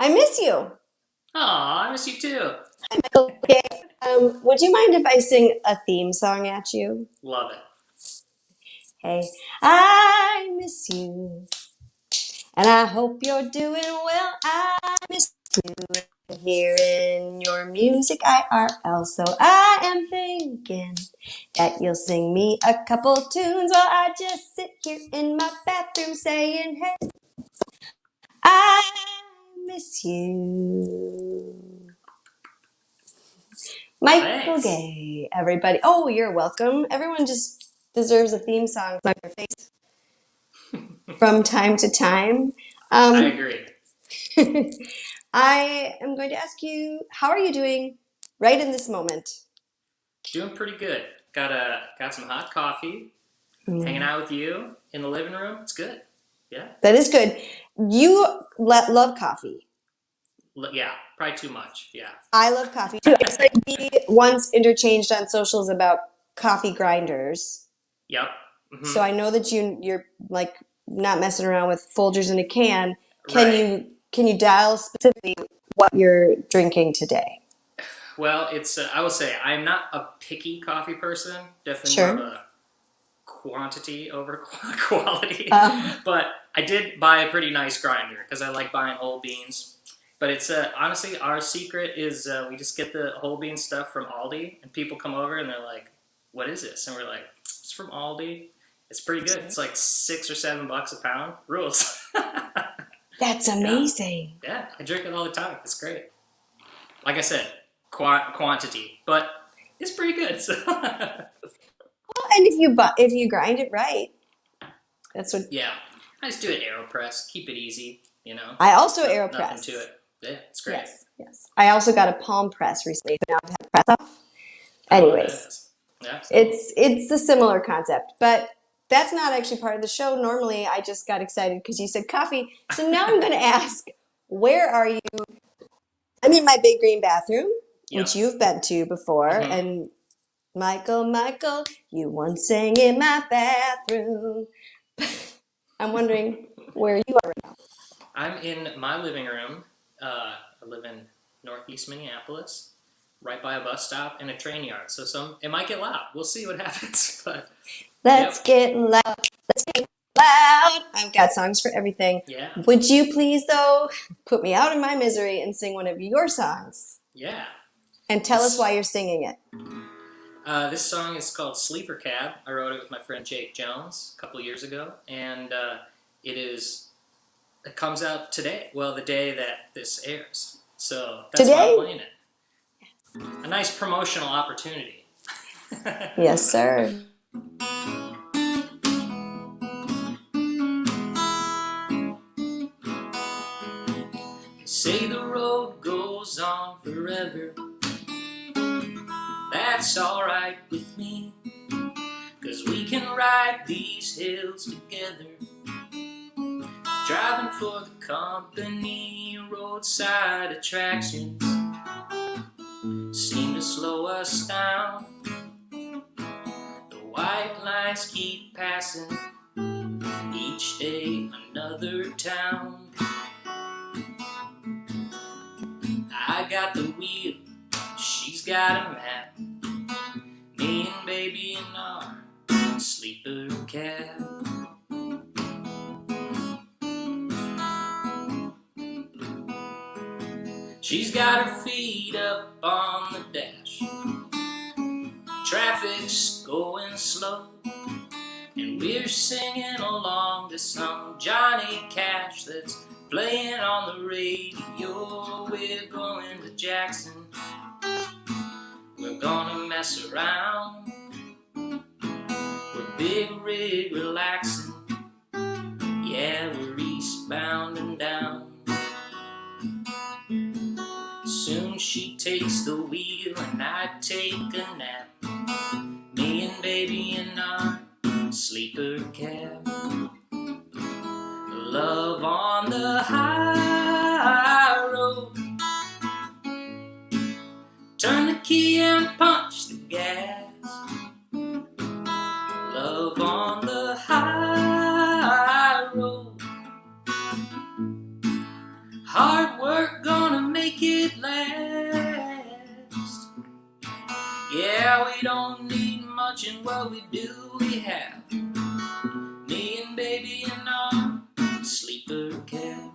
I miss you. Aw, I miss you too. Okay. Would you mind if I sing a theme song at you? Love it. Hey, I miss you, and I hope you're doing well. I miss you, and hearing your music IRL. So I am thinking that you'll sing me a couple tunes while I just sit here in my bathroom saying, hey, I miss you. Michael Thanks. Gay, everybody. Oh, you're welcome. Everyone just deserves a theme song on their face from time to time. I Um, agree. I am going to ask you, how are you doing right in this moment? Doing pretty good. Got some hot coffee. Hanging Mm, out with you in the living room. It's good. Yeah. that is good. You love coffee. Yeah. Probably too much. Yeah. I love coffee too. It's like we once interchanged on socials about coffee grinders. Yep. So I know that you're like not messing around with Folgers in a can. Can Right. you dial specifically what you're drinking today? Well, it's. I will say I'm not a picky coffee person. Definitely more of Sure. a quantity over quality. Uh, But I did buy a pretty nice grinder because I like buying whole beans. But it's honestly our secret is we just get the whole bean stuff from Aldi, and people come over and they're like, "What is this?" And we're like, "It's from Aldi. It's pretty good. It's like $6 or $7 a pound. Rules." that's Yeah, amazing. yeah. I drink it all the time. It's great. Like I said, quantity, but it's pretty good. So Well, and if you grind it right, that's what yeah, I just do it AeroPress. Keep it easy. I also Nothing to AeroPress. it. Yeah, it's great. Yes, yes. I also got a palm press recently, so now I've had press off. Oh, Anyways, nice. Yeah, cool. it's a similar concept, but that's not actually part of the show. Normally, I just got excited because you said coffee. So now I'm going to ask, where are you? I'm in my big green bathroom, Yep. which you've been to before, hmm and Michael, you once sang in my bathroom. I'm wondering where you are. I'm in my living room. I live in northeast Minneapolis, right by a bus stop and a train yard. So it might get loud. We'll see what happens. But Let's yep, get loud. Let's get loud. I've got songs for everything. yeah, Would you please, though, put me out of my misery and sing one of your songs? yeah. And tell us why This you're singing it. this song is called "Sleeper Cab." I wrote it with my friend Jake Jones a couple years ago, and it is it comes out today. Well, the day that this airs. So that's why I'm Today? playing it. A nice promotional opportunity. Yes, sir. They say the road goes on forever. That's alright with me, 'cause we can ride these hills together. Driving for the company, roadside attractions seem to slow us down. The white lines keep passing, each day another town. I got the wheel, she's got a map. Me and baby in our sleeper cab. She's got her feet up on the dash. Traffic's going slow, and we're singing along to some Johnny Cash that's playing on the radio. We're going to Jackson. We're gonna mess around. We're big rig relaxing. Yeah, we're eastbound and down. Soon she takes the wheel and I take a nap. Me and baby in our sleeper cab. Love on the high road. Turn the key and punch the gas. Love on the high we don't need much, and what we do, we have. Me and baby in our sleeper cab.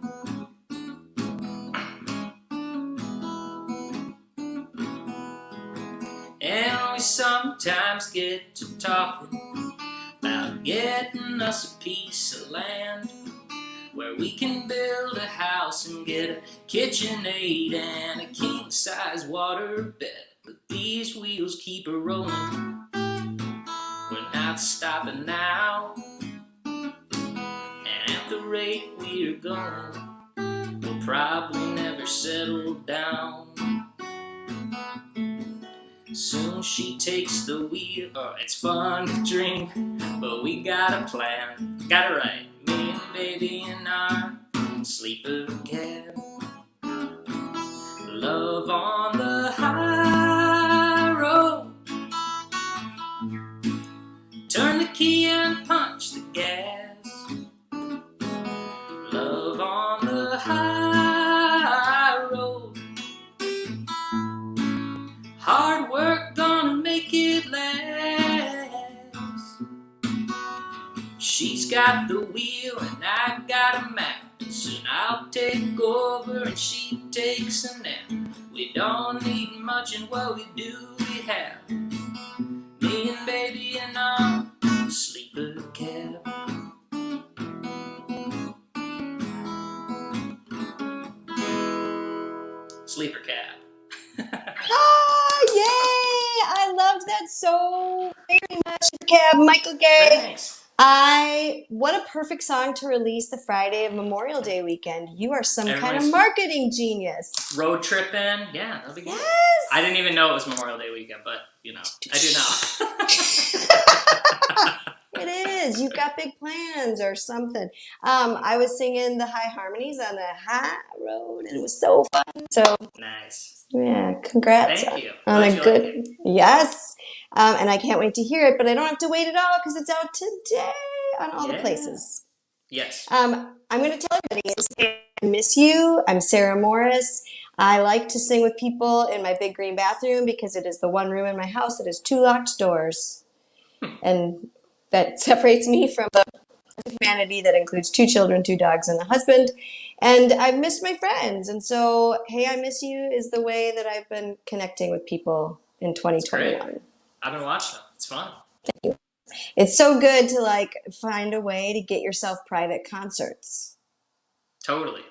And we sometimes get to talking about getting us a piece of land where we can build a house and get a KitchenAid and a king-size water bed. But these wheels keep a-rolling, we're not stopping now. And at the rate we're going, we'll probably never settle down. Soon she takes the wheel. Oh, it's fun to drink, but we got a plan. Got it right. Me and baby in our sleeper cab. Love on the high road. Turn the key and punch the gas. Love on the high road. Hard work gonna make it last. She's got the wheel and I got a map. Soon I'll take over and she takes a nap. We don't need much, and what we do, we have. Me and baby in our sleeper cab. Sleeper cab. Oh, yay! I loved that so very much, Cab. Michael Gay. Thanks. What a perfect song to release the Friday of Memorial Day weekend. You are some kind of Everybody's- marketing genius. Road tripping. Yeah, that'll be good. Yes! I didn't even know it was Memorial Day weekend, but, you know, I do now. It is. You've got big plans or something. I was singing the high harmonies on the high road, and it was so fun. So, Nice. yeah, congrats. Thank you. On Glad a you good, like it. yes. And I can't wait to hear it, but I don't have to wait at all because it's out today on all the Yeah. places. Yes. I'm going to tell everybody, I miss you. I'm Sarah Morris. I like to sing with people in my big green bathroom because it is the one room in my house that has 2 locked doors. And that separates me from the humanity that includes 2 children, 2 dogs, and a husband. And I've missed my friends. And so, hey, I miss you is the way that I've been connecting with people in 2021. I've been watching them. It's fun. It's so good to like find a way to get yourself private concerts. Totally.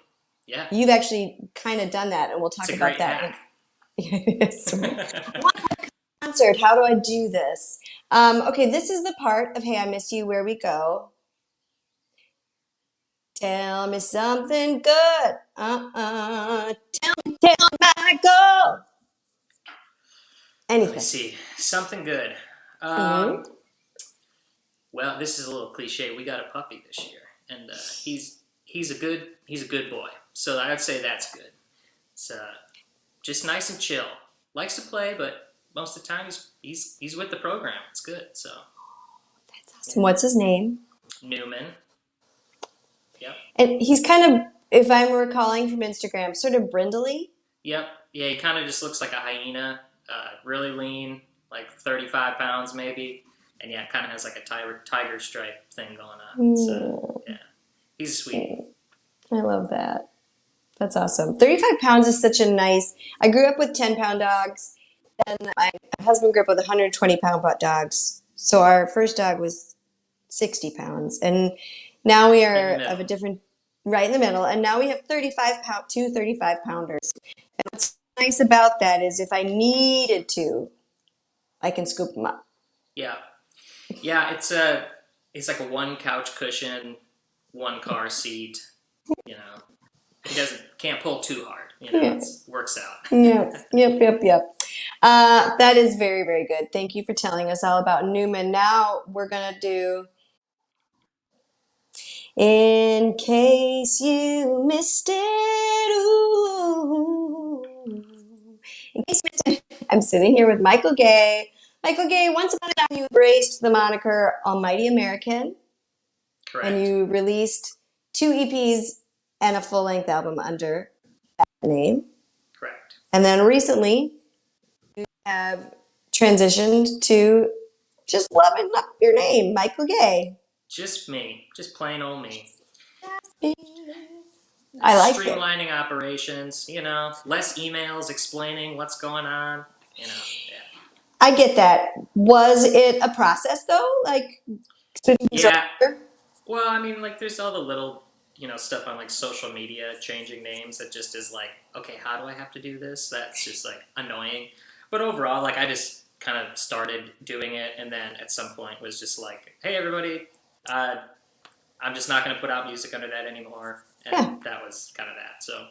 Yeah. You've actually kind of done that, and we'll talk It's a about great that. hack. Yes. I want a concert. How do I do this? Okay, this is the part of Hey, I Miss You where we go. Tell me something good. Tell me, Michael. Let me Anything. see. Something good. Mhm. Well, this is a little cliche. We got a puppy this year, and he's a good boy. So I'd say that's good. It's just nice and chill. Likes to play, but most of the time he's with the program. It's good. So That's awesome. What's his name? Newman. Yep. And he's kind of, if I'm recalling from Instagram, sort of brindly. Yep. Yeah, he kind of just looks like a hyena. Really lean, like 35 pounds maybe. And yeah, kind of has like a tiger stripe thing going on. So yeah, he's a sweetie. I love that. That's awesome. 35 pounds is such a nice. I grew up with 10-pound dogs, and my husband grew up with 120-pound dogs. So our first dog was 60 pounds, and now we are of a different, right in the middle. And now we have 2 35-pounders. And what's nice about that is if I needed to, I can scoop them up. Yeah. Yeah, it's like a 1 couch cushion, 1 car seat. You know, he can't pull too hard. You know, Yeah. it works out. Yep. That is very, very good. Thank you for telling us all about Newman. Now we're gonna do In Case You Missed It. Ooh. In case you missed it, I'm sitting here with Michael Gay. Michael Gay, once upon a time you embraced the moniker Almighty American. Correct. And you released 2 EPs and a full-length album under that name. Correct. And then recently, you have transitioned to just loving up your name, Michael Gay. Just me, just plain old me. I like it. Streamlining operations, less emails explaining what's going on, yeah. I get that. Was it a process though? Like, Yeah. Well, I mean, like, there's all the little, stuff on like social media, changing names that just is like, okay, how do I have to do this? That's just like annoying. But overall, like, I just kind of started doing it, and then at some point was just like, hey, everybody, I'm just not going to put out music under that anymore. And that was kind of that. So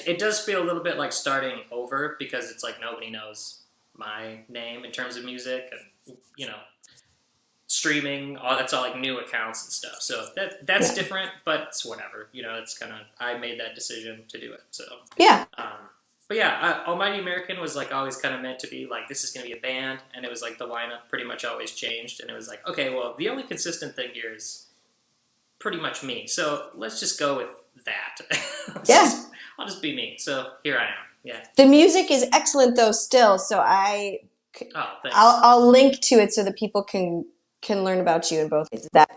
it does feel a little bit like starting over, because it's like nobody knows my name in terms of music, and, streaming, that's all like new accounts and stuff. So that's different, but it's whatever. It's kind of, I made that decision to do it. So yeah. But yeah, Almighty American was like always kind of meant to be like, this is going to be a band, and it was like the lineup pretty much always changed, and it was like, okay, well, the only consistent thing here is pretty much me. So let's just go with that. I'll just be me. So here I am. Yeah. The music is excellent though still, so I'll link to it so that people can learn about you in both. Is that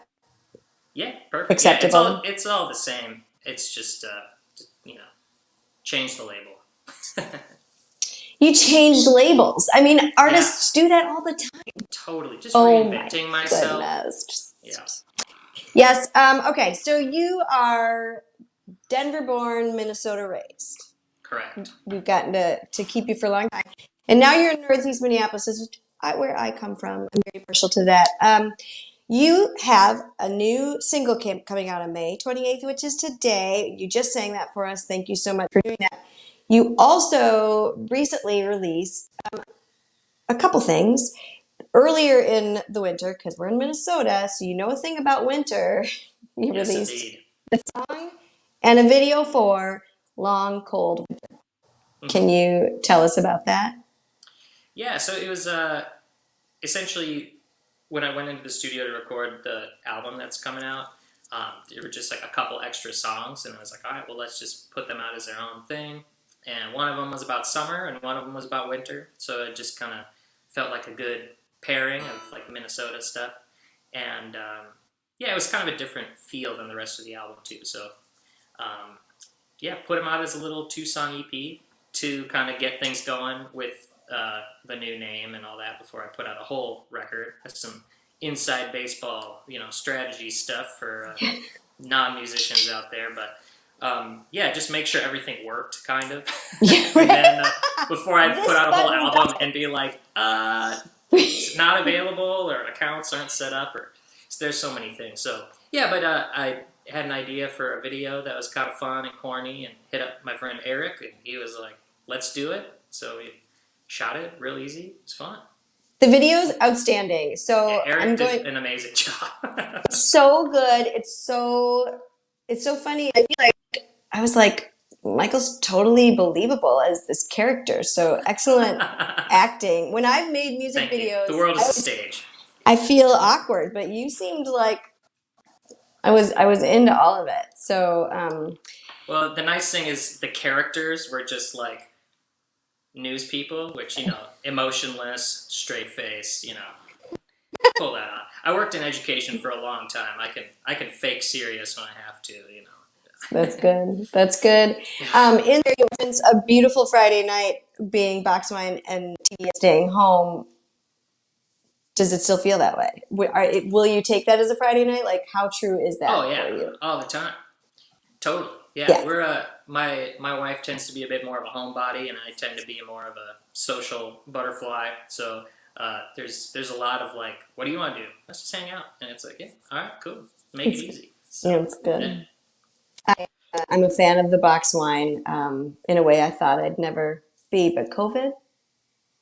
perfect. acceptable? Yeah, it's all the same. It's just change the label. You changed labels. I mean, artists do that all the time. Totally. Just reinventing myself. Goodness. Yes. Okay. So you are Denver-born, Minnesota-raised. Correct. We've gotten to keep you for a long time, and now you're in Northeast Minneapolis, where I come from. I'm very partial to that. You have a new single coming out on May 28th, which is today. You just sang that for us. Thank you so much for doing that. You also recently released a couple things earlier in the winter, because we're in Minnesota, so you know a thing about winter. You released the song and a video for Long Cold Winter. Mm-hmm. Can you tell us about that? Yeah, so it was essentially when I went into the studio to record the album that's coming out, there were just like a couple extra songs, and I was like, all right, well, let's just put them out as their own thing. And one of them was about summer, and one of them was about winter, so it just kind of felt like a good pairing of like Minnesota stuff. And it was kind of a different feel than the rest of the album too. So put them out as a little 2-song EP to kind of get things going with the new name and all that before I put out a whole record. That's some inside baseball, strategy stuff for non-musicians out there. But just make sure everything worked, kind of. And then before I put out a whole album and be like, it's not available, or accounts aren't set up, or there's so many things. So but I had an idea for a video that was kind of fun and corny, and hit up my friend Eric, and he was like, let's do it. So we shot it real easy. It was fun. The video's outstanding. So Eric did an amazing job. It's so good. It's so funny. I was like, Michael's totally believable as this character. So excellent acting. When I've made music videos, the world is a stage. I feel awkward, but you seemed like I was into all of it. So well, the nice thing is the characters were just like news people, which, emotionless, straight face, pull that on. I worked in education for a long time. I can fake serious when I have to, That's good. That's good. In there, you reference a beautiful Friday night being box wine and TV staying home. Does it still feel that way? Will you take that as a Friday night? Like, how true is that for you? All the time. Totally. Yeah. We're my wife tends to be a bit more of a homebody, and I tend to be more of a social butterfly. So there's a lot of like, what do you want to do? Let's just hang out. And it's like, yeah, all right, cool. Make it easy. So, it's good. Yeah. I'm a fan of the box wine in a way I thought I'd never be, but COVID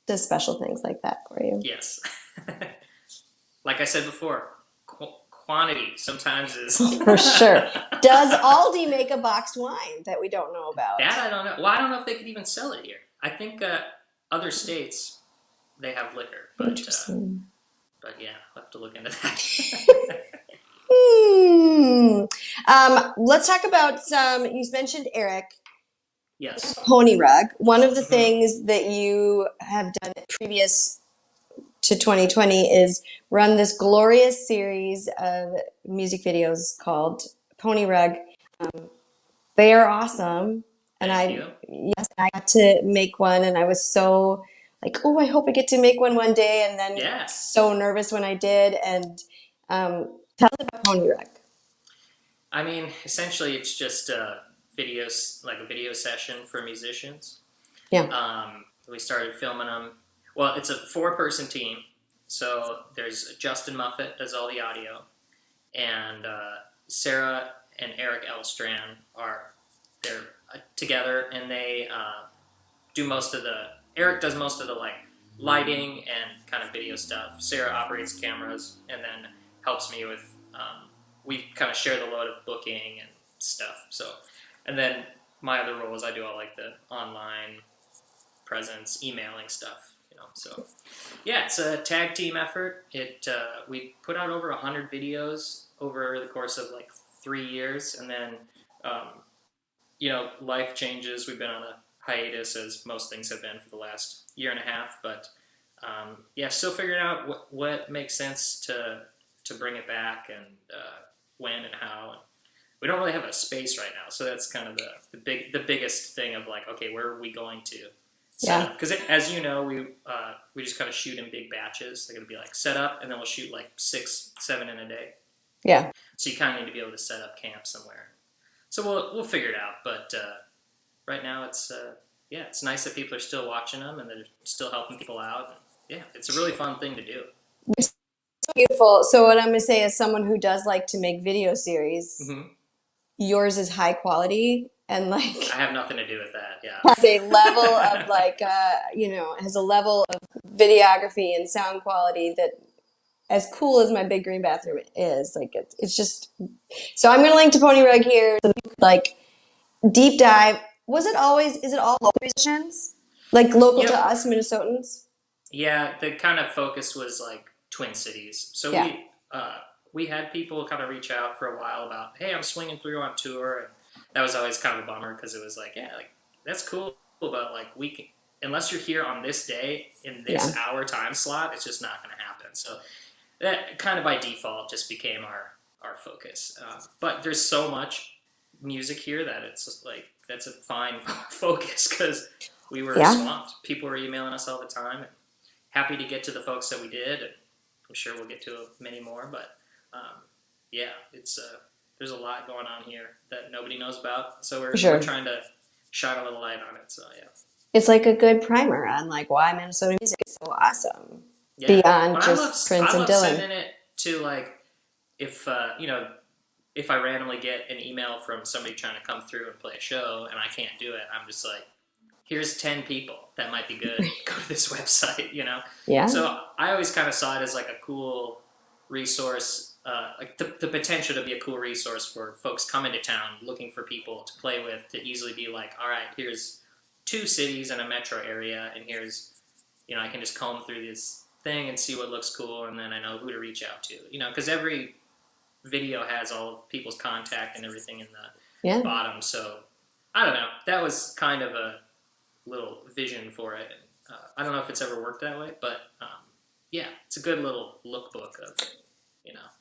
does special things like that for you. Yes. Like I said before, quantity sometimes is... For sure. Does Aldi make a boxed wine that we don't know about? That I don't know. Well, I don't know if they could even sell it here. I think other states, they have liquor. But, interesting. But yeah, I'll have to look into that. Let's talk about you mentioned Eric. Yes. Pony Rug. One of the things that you have done at previous to 2020 is run this glorious series of music videos called Pony Rug. They are awesome. And Thank you. I got to make one, and I was so like, oh, I hope I get to make one day. And then Yeah. so nervous when I did. And tell us about Pony Rug. I mean, essentially, it's just videos, like a video session for musicians. Yeah. We started filming them. Well, it's a 4-person team. So there's Justin Muffet does all the audio, and Sarah and Eric Elstrand they're together, and they do most of the. Eric does most of the like lighting and kind of video stuff. Sarah operates cameras, and then helps me with. We kind of share the load of booking and stuff. So, and then my other role is I do all like the online presence, emailing stuff. So yeah, it's a tag team effort. We put out over 100 videos over the course of like 3 years, and then life changes. We've been on a hiatus, as most things have been for the last year and a half, but still figuring out what makes sense to bring it back, and when and how. And we don't really have a space right now, so that's kind of the biggest thing of like, okay, where are we going to set up? Because as you know, we just kind of shoot in big batches. They're going to be like set up, and then we'll shoot like 6, 7 in a day. Yeah. So you kind of need to be able to set up camp somewhere. So we'll figure it out. But right now, it's nice that people are still watching them, and they're still helping people out. And, yeah, it's a really fun thing to do. So beautiful. So what I'm going to say is, someone who does like to make video series, yours is high quality, and like I have nothing to do with that. Yeah, has a level of like has a level of videography and sound quality that, as cool as my big green bathroom is, like it's just. So I'm going to link to Pony Rug here, so you could like deep dive. Is it all local musicians, like local to us Minnesotans? Yeah, the kind of focus was like Twin Cities. So we had people kind of reach out for a while about, hey, I'm swinging through on tour, and that was always kind of a bummer, because it was like, yeah, like that's cool, but like unless you're here on this day in this hour time slot, it's just not going to happen. So that kind of by default just became our focus. But there's so much music here that it's just like that's a fine focus, because we were swamped. People were emailing us all the time, and happy to get to the folks that we did, and I'm sure we'll get to many more. But it's there's a lot going on here that nobody knows about, so we're trying to shine a little light on it. So yeah, it's like a good primer on like why Minnesota music is so awesome. Yeah. Beyond just Prince and Dylan. I love sending it to like if I randomly get an email from somebody trying to come through and play a show and I can't do it, I'm just like, here's 10 people that might be good. Go to this website, Yeah. So I always kind of saw it as like a cool resource, like the potential to be a cool resource for folks coming to town looking for people to play with, to easily be like, all right, here's 2 cities in a metro area, and here's, I can just comb through this thing and see what looks cool, and then I know who to reach out to, because every video has all of people's contact and everything in the bottom. So I don't know. That was kind of a little vision for it. And, I don't know if it's ever worked that way, but it's a good little lookbook of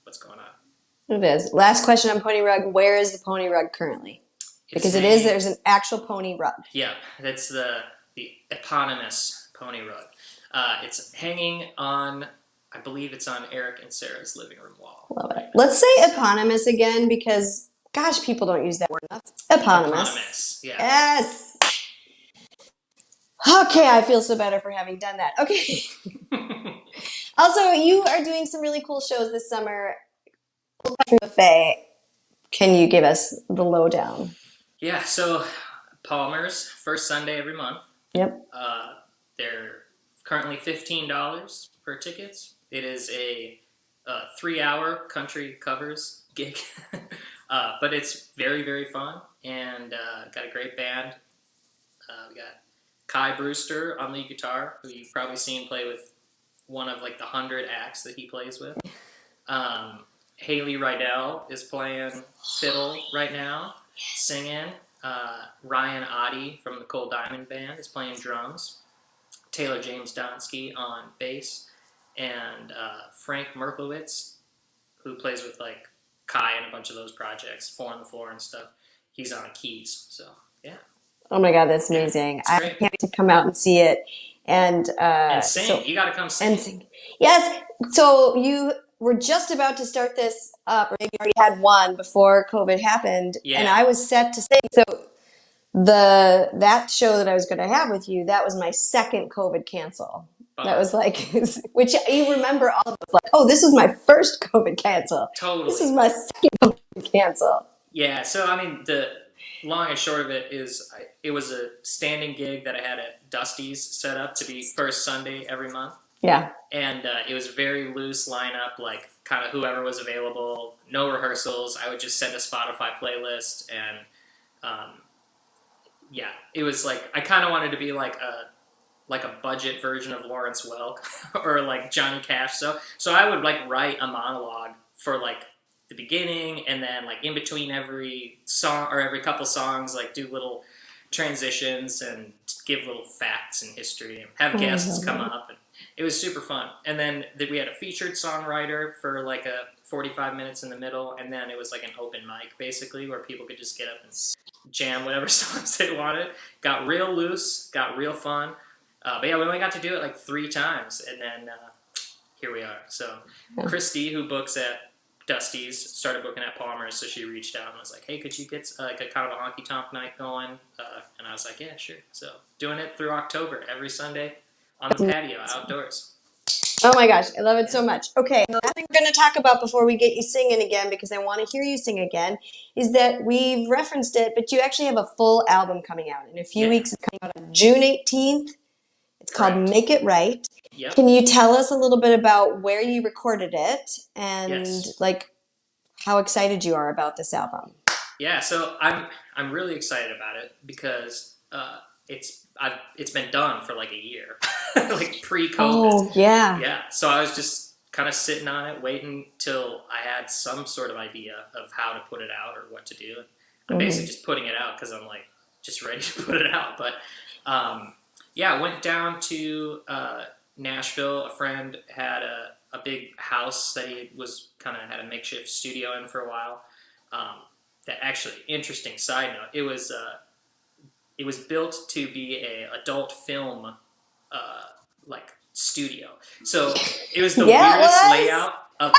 what's going on. It is. Last question on Pony Rug. Where is the Pony Rug currently? Because there's an actual Pony Rug. Yeah, that's the eponymous Pony Rug. It's hanging on, I believe it's on Eric and Sarah's living room wall. Love it. Let's say eponymous again, because gosh, people don't use that word enough. Eponymous. Yeah. Yes. Okay, I feel so better for having done that. Okay. Also, you are doing some really cool shows this summer. Buffet. Can you give us the lowdown? Yeah, so Palmer's, first Sunday every month. Yep. They're currently $15 for tickets. It is a 3-hour country covers gig, but it's very, very fun, and got a great band. We got Kai Brewster on lead guitar, who you've probably seen play with one of like the 100 acts that he plays with. Haley Rydell is playing fiddle right now, singing. Ryan Oddie from the Cole Diamond Band is playing drums. Taylor James Donsky on bass. and Frank Merklowitz, who plays with like Kai and a bunch of those projects, Four on the Floor and stuff. He's on keys, so yeah. Oh my God, that's Yeah, amazing! it's I great. can't wait to come out and see it. And And sing. You got to come and sing. sing. Yes. So you were just about to start this up, or maybe you already had one before COVID happened, and Yeah. I was set to sing. So that show that I was going to have with you, that was my second COVID cancel. That Bummer. was like, which you remember all of us like, oh, this was my first COVID cancel. This Totally. is my second COVID cancel. Yeah. So I mean, the long and short of it is, it was a standing gig that I had at Dusty's set up to be first Sunday every month. Yeah. And it was very loose lineup, like kind of whoever was available, no rehearsals. I would just send a Spotify playlist, and yeah, it was like I kind of wanted to be like a budget version of Lawrence Welk or like Johnny Cash. So I would like write a monologue for like the beginning, and then like in between every song or every couple songs, like do little transitions and give little facts and history and have guests come up, and it was super fun. And then we had a featured songwriter for like a 45 minutes in the middle, and then it was like an open mic basically where people could just get up and jam whatever songs they wanted. Got real loose, got real fun. But yeah, we only got to do it like 3 times, and then here we are. So Christy, who books at Dusty's, started booking at Palmer's, so she reached out and was like, hey, could you get like a kind of a honky-tonk night going? And I was like, yeah, sure. So doing it through October, every Sunday on the patio, outdoors. Oh my gosh, I love it so much. Okay, the last thing we're going to talk about before we get you singing again, because I want to hear you sing again, is that we've referenced it, but you actually have a full album coming out in a few weeks. It's coming out on June 18th. It's called Make It Right. Yep. Can you tell us a little bit about where you recorded it and like how excited you are about this album? Yeah, so I'm really excited about it because it's been done for like a year, like pre-COVID. Oh yeah. Yeah. So I was just kind of sitting on it, waiting till I had some sort of idea of how to put it out or what to do. I'm basically just putting it out because I'm like just ready to put it out. But yeah, I went down to Nashville. A friend had a big house that he was kind of had a makeshift studio in for a while. That actually, interesting side note, it was built to be a adult film like studio. So it was the weirdest layout of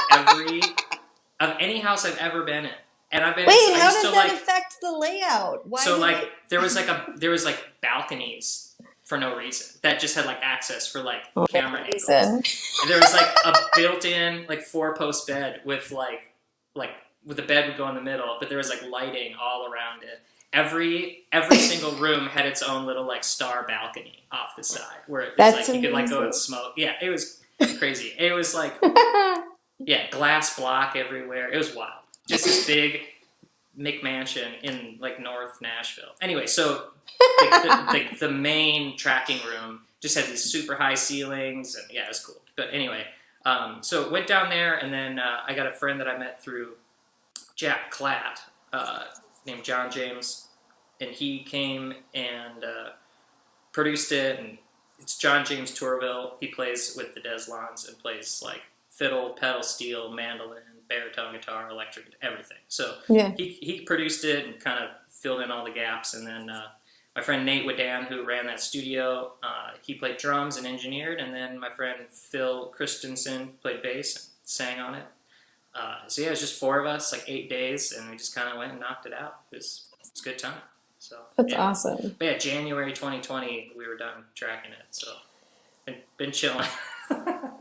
any house I've ever been in. And I've been. Wait, how does that affect the layout? Why so like there was like balconies for no reason that just had like access for like camera angles. And there was like a built-in like 4-post bed with like with the bed would go in the middle, but there was like lighting all around it. Every single room had its own little like star balcony off the side where it was like you could like go and smoke. Yeah, it was crazy. It was like glass block everywhere. It was wild. Just this big McMansion in like North Nashville. Anyway, so the main tracking room just had these super high ceilings, and yeah, it was cool. But anyway, so went down there, and then I got a friend that I met through Jack Klatt, named John James, and he came and produced it. And it's John James Tourville. He plays with the Deslons and plays like fiddle, pedal steel, mandolin, baritone guitar, electric, everything. So he produced it and kind of filled in all the gaps. And then my friend Nate Wadan, who ran that studio, he played drums and engineered. And then my friend Phil Christensen played bass and sang on it. So yeah, it was just 4 of us, like 8 days, and we just kind of went and knocked it out. It was a good time. So that's awesome. But yeah, January 2020, we were done tracking it. So been chilling.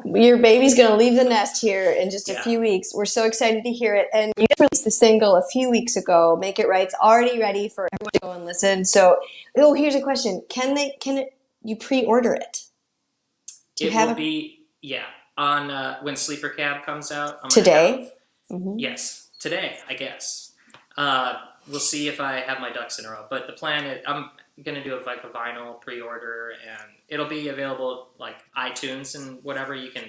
Your baby's going to leave the nest here in just a few weeks. We're so excited to hear it. And you just released the single a few weeks ago, Make It Right's already ready for everyone to go and listen. So, here's a question. Can you pre-order it? Will be on when Sleeper Cab comes out. Today? Yes, today, I guess. We'll see if I have my ducks in a row. But the plan is I'm going to do like a vinyl pre-order, and it'll be available like iTunes and whatever. You can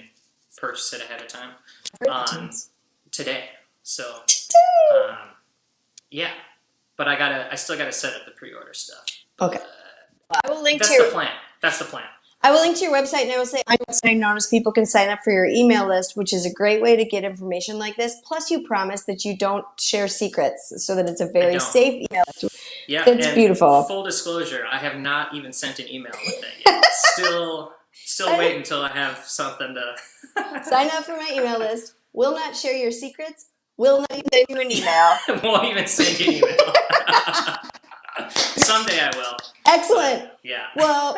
purchase it ahead of time today. So yeah, but I still gotta set up the pre-order stuff. Okay, I will link That's the plan. I will link to your website, and I will say I notice people can sign up for your email list, which is a great way to get information like this. Plus, you promise that you don't share secrets, so that it's a I very don't. safe email list. Yeah, That's and beautiful. full disclosure, I have not even sent an email with that yet. Still wait until I have something to Sign up for my email list. Will not share your secrets. Will not even send you an email. Won't even send you an email. Someday I will. Excellent. But, yeah. Well,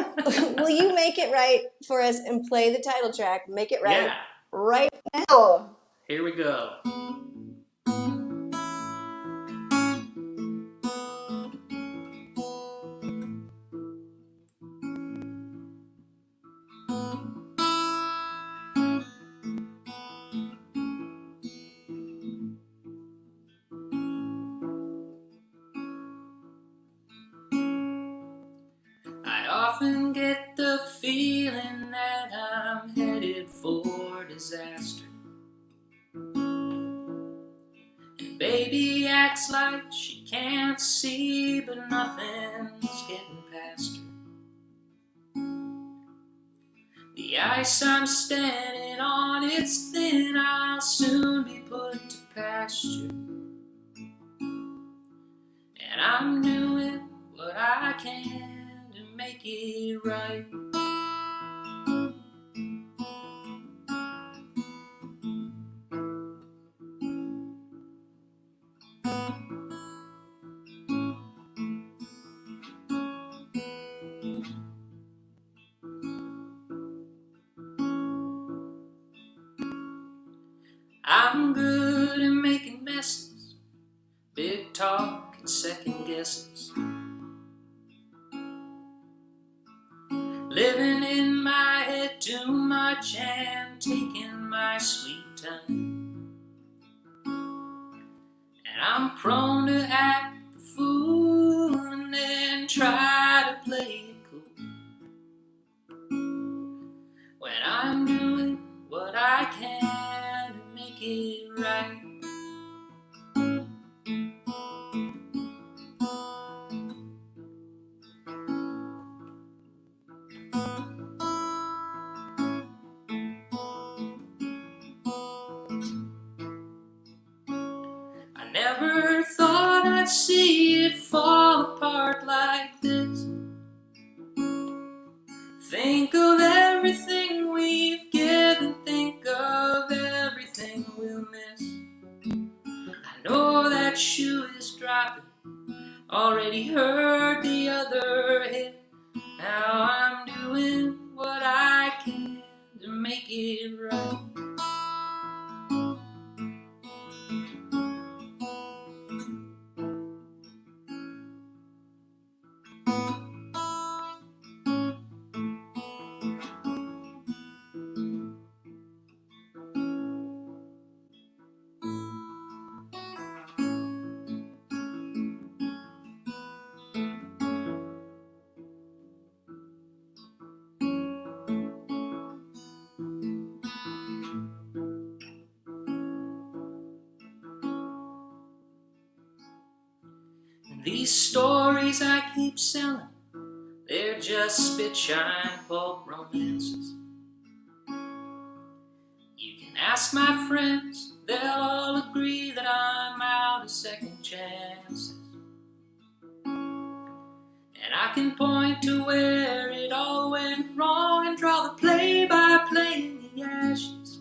will you make it right for us and play the title track? Make it right right now. Here we go. I often get the feeling that I'm headed for disaster. And baby acts like she can't see, but nothing's getting past her. The ice I'm standing on, it's thin, I'll soon be put to pasture. And I'm doing what I can to make it right. I'm good at making messes, big talk and second guesses. Living in my head too much and taking my sweet time. And I'm prone to act the fool and then try to play it cool, when I'm doing what I can to make it right. I never thought I'd see it fall apart like this. Think of everything we've given, think of everything we'll miss. I know that shoe is dropping, already heard the other hit. Now I'm doing what I can to make it right. These stories I keep selling, they're just spit-shine pulp romances. You can ask my friends, they'll all agree that I'm out of second chances. And I can point to where it all went wrong and draw the play-by-play in the ashes,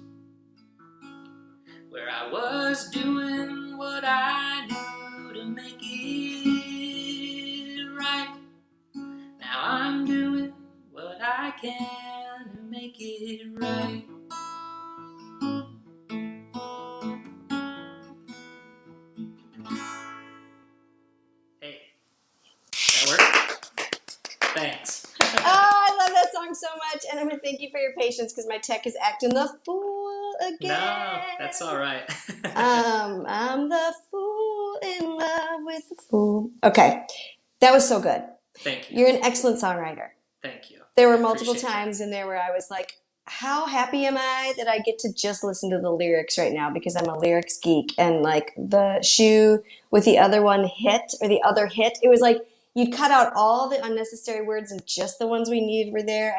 where I was doing what I knew to make it right. Now I'm doing what I can to make it right. Hey, that work? Thanks. Oh, I love that song so much, and I'm going to thank you for your patience because my tech is acting the fool again. No, that's all right. I'm the fool in love with the fool. Okay, that was so good. Thank you. You're an excellent songwriter. Thank you. There were multiple times in there where I was like, how happy am I that I get to just listen to the lyrics right now because I'm a lyrics geek. And like the shoe with the other one hit, or the other hit, it was like you'd cut out all the unnecessary words and just the ones we needed were there.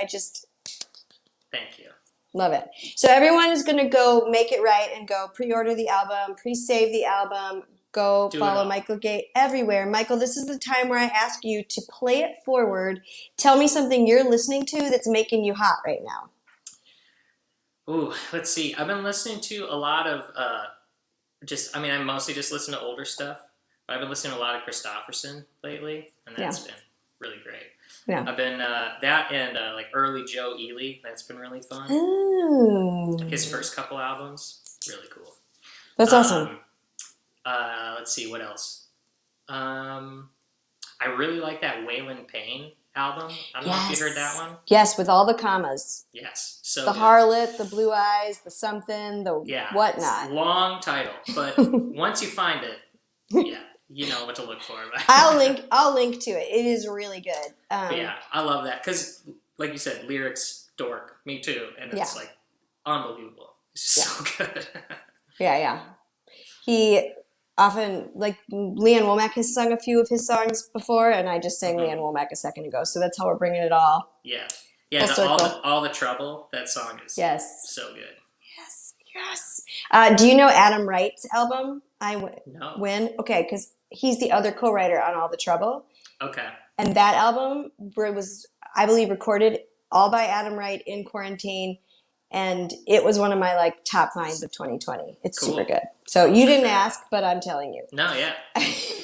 Thank you. Love it. So everyone is going to go make it right and go pre-order the album, pre-save the album, go Do it follow all. Michael Gay everywhere. Michael, this is the time where I ask you to play it forward. Tell me something you're listening to that's making you hot right now. Ooh, let's see. I've been listening to a lot of I mostly just listen to older stuff. But I've been listening to a lot of Kristofferson lately, and that's been really great. Yeah. I've been that and like early Joe Ely. That's been really fun. Ooh. His first couple albums, really cool. That's awesome. Let's see what else. I really like that Waylon Payne album. I don't know if you heard that one. Yes, with all the commas. Yes, so the good. Harlot, the Blue Eyes, the something, the whatnot. Long title, but once you find it, yeah, you know what to look for. I'll link to it. It is really good. Yeah, I love that because, like you said, lyrics dork. Me too, and it's like unbelievable. It's just so good. Yeah. He often, like, Leanne Womack has sung a few of his songs before, and I just sang Leanne Womack a second ago, so that's how we're bringing it all. Yeah, all the trouble. That song is so good. Yes. Do you know Adam Wright's album? No. Win. Okay, because he's the other co-writer on All the Trouble. Okay. And that album was, I believe, recorded all by Adam Wright in quarantine. And it was one of my top finds of 2020. It's super good. So you didn't ask, but I'm telling you. No, yeah.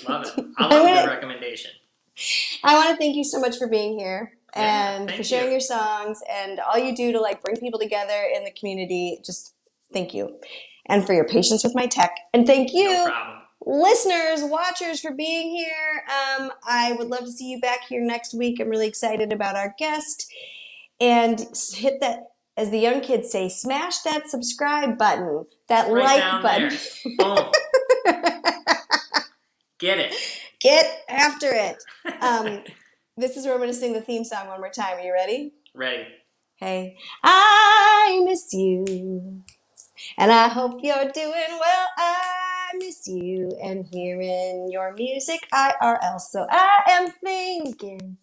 Love it. I love your recommendation. I want to thank you so much for being here and for sharing your songs and all you do to bring people together in the community. Just thank you. And for your patience with my tech. And thank you. No problem. Listeners, watchers, for being here. I would love to see you back here next week. I'm really excited about our guest. And hit that, as the young kids say, smash that subscribe button, that like button. Boom. Get it. Get after it. This is where I'm going to sing the theme song one more time. Are you ready? Ready. Hey, I miss you, and I hope you're doing well. I miss you and hearing your music IRL. So I am thinking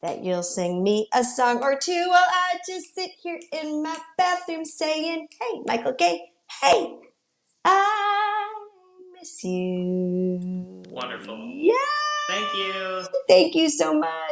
that you'll sing me a song or two while I just sit here in my bathroom saying, hey, Michael Gay, hey, I miss you. Wonderful. Yeah. Thank you. Thank you so much.